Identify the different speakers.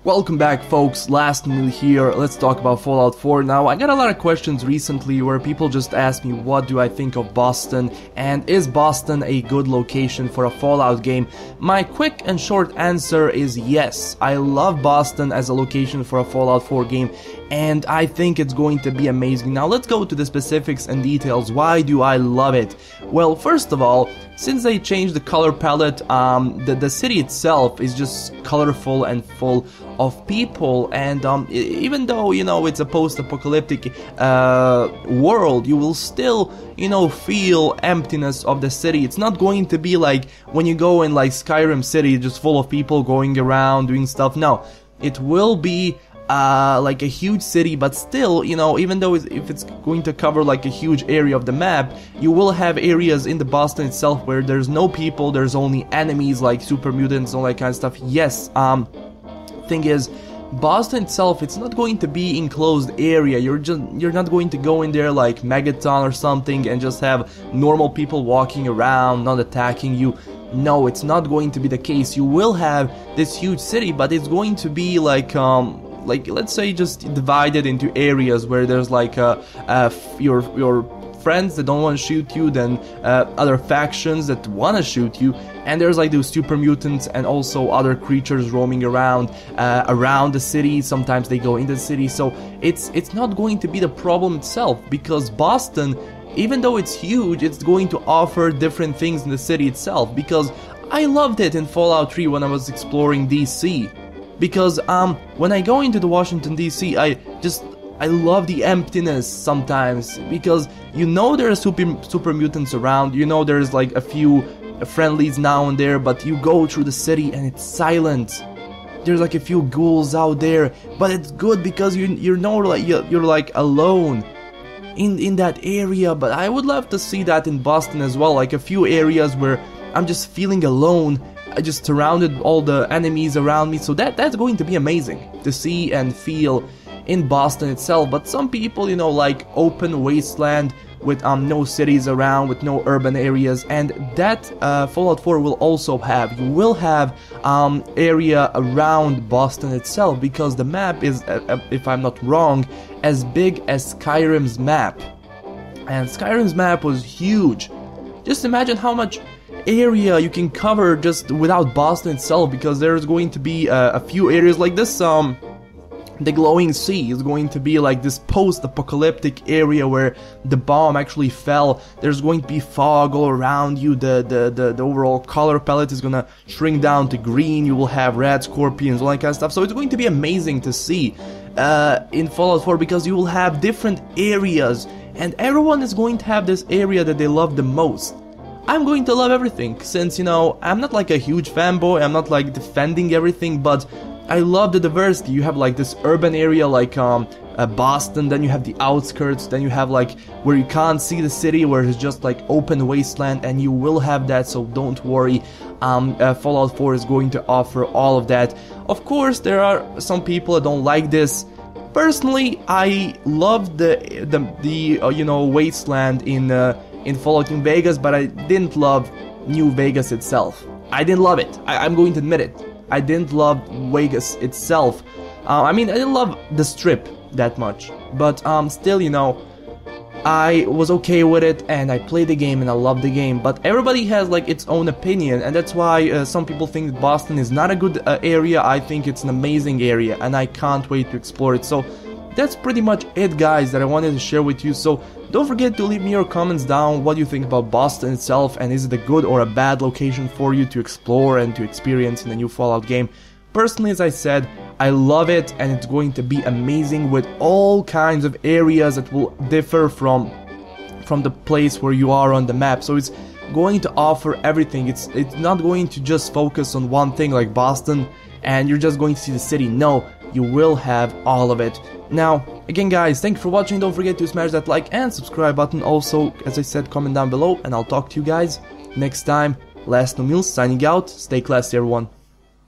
Speaker 1: Welcome back folks, LastKnownMeal here. Let's talk about Fallout 4 now. I got a lot of questions recently where people just ask me what do I think of Boston and is Boston a good location for a Fallout game. My quick and short answer is yes. I love Boston as a location for a Fallout 4 game and I think it's going to be amazing. Now let's go to the specifics and details. Why do I love it? Well, first of all, since they changed the color palette, the city itself is just colorful and full of people, and even though, you know, it's a post-apocalyptic world, you will still, you know, feel emptiness of the city. It's not going to be like when you go in like Skyrim City, just full of people going around doing stuff. No, it will be like a huge city, but still, you know, even though if it's going to cover like a huge area of the map, you will have areas in the Boston itself where there's no people, there's only enemies like super mutants, all that kind of stuff. Yes, thing is, Boston itself, it's not going to be enclosed area. You're not going to go in there like Megaton or something and just have normal people walking around, not attacking you. No, it's not going to be the case. You will have this huge city, but it's going to be like let's say just divided into areas where there's like your friends that don't want to shoot you, then other factions that want to shoot you, and there's like those super mutants and also other creatures roaming around the city. Sometimes they go into the city, so it's not going to be the problem itself, because Boston, even though it's huge, it's going to offer different things in the city itself. Because I loved it in Fallout 3 when I was exploring DC, because when I go into the Washington DC, I love the emptiness sometimes, because you know there are super mutants around, you know there's like a few friendlies now and there, but you go through the city and it's silent. There's like a few ghouls out there, but it's good because you know like you're like alone in that area. But I would love to see that in Boston as well, like a few areas where I'm just feeling alone. I just surrounded all the enemies around me, so that's going to be amazing to see and feel in Boston itself. But some people, you know, like open wasteland with no cities around, with no urban areas, and that Fallout 4 will also have. You will have area around Boston itself, because the map is, if I'm not wrong, as big as Skyrim's map, and Skyrim's map was huge. Just imagine how much area you can cover just without Boston itself, because there's going to be a few areas like this. The glowing sea is going to be like this post-apocalyptic area where the bomb actually fell. There's going to be fog all around you. The overall color palette is gonna shrink down to green. You will have red scorpions, all that kind of stuff. So it's going to be amazing to see in Fallout 4, because you will have different areas, and everyone is going to have this area that they love the most. I'm going to love everything, since, you know, I'm not like a huge fanboy, I'm not like defending everything, but I love the diversity. You have like this urban area like Boston, then you have the outskirts, then you have like where you can't see the city, where it's just like open wasteland, and you will have that, so don't worry. Fallout 4 is going to offer all of that. Of course, there are some people that don't like this. Personally, I love the you know, wasteland in Fallout New Vegas, but I didn't love New Vegas itself. I didn't love it. I'm going to admit it. I didn't love Vegas itself. I mean, I didn't love the strip that much, but still, you know, I was okay with it, and I played the game and I loved the game. But everybody has like its own opinion, and that's why some people think that Boston is not a good area. I think it's an amazing area, and I can't wait to explore it. So that's pretty much it, guys, that I wanted to share with you. So don't forget to leave me your comments down. What do you think about Boston itself, and is it a good or a bad location for you to explore and to experience in a new Fallout game? Personally, as I said, I love it, and it's going to be amazing with all kinds of areas that will differ from the place where you are on the map. So it's going to offer everything. It's not going to just focus on one thing like Boston and you're just going to see the city. No, you will have all of it. Now, again guys, thank you for watching. Don't forget to smash that like and subscribe button. Also, as I said, comment down below, and I'll talk to you guys next time. LastKnownMeal signing out. Stay classy, everyone.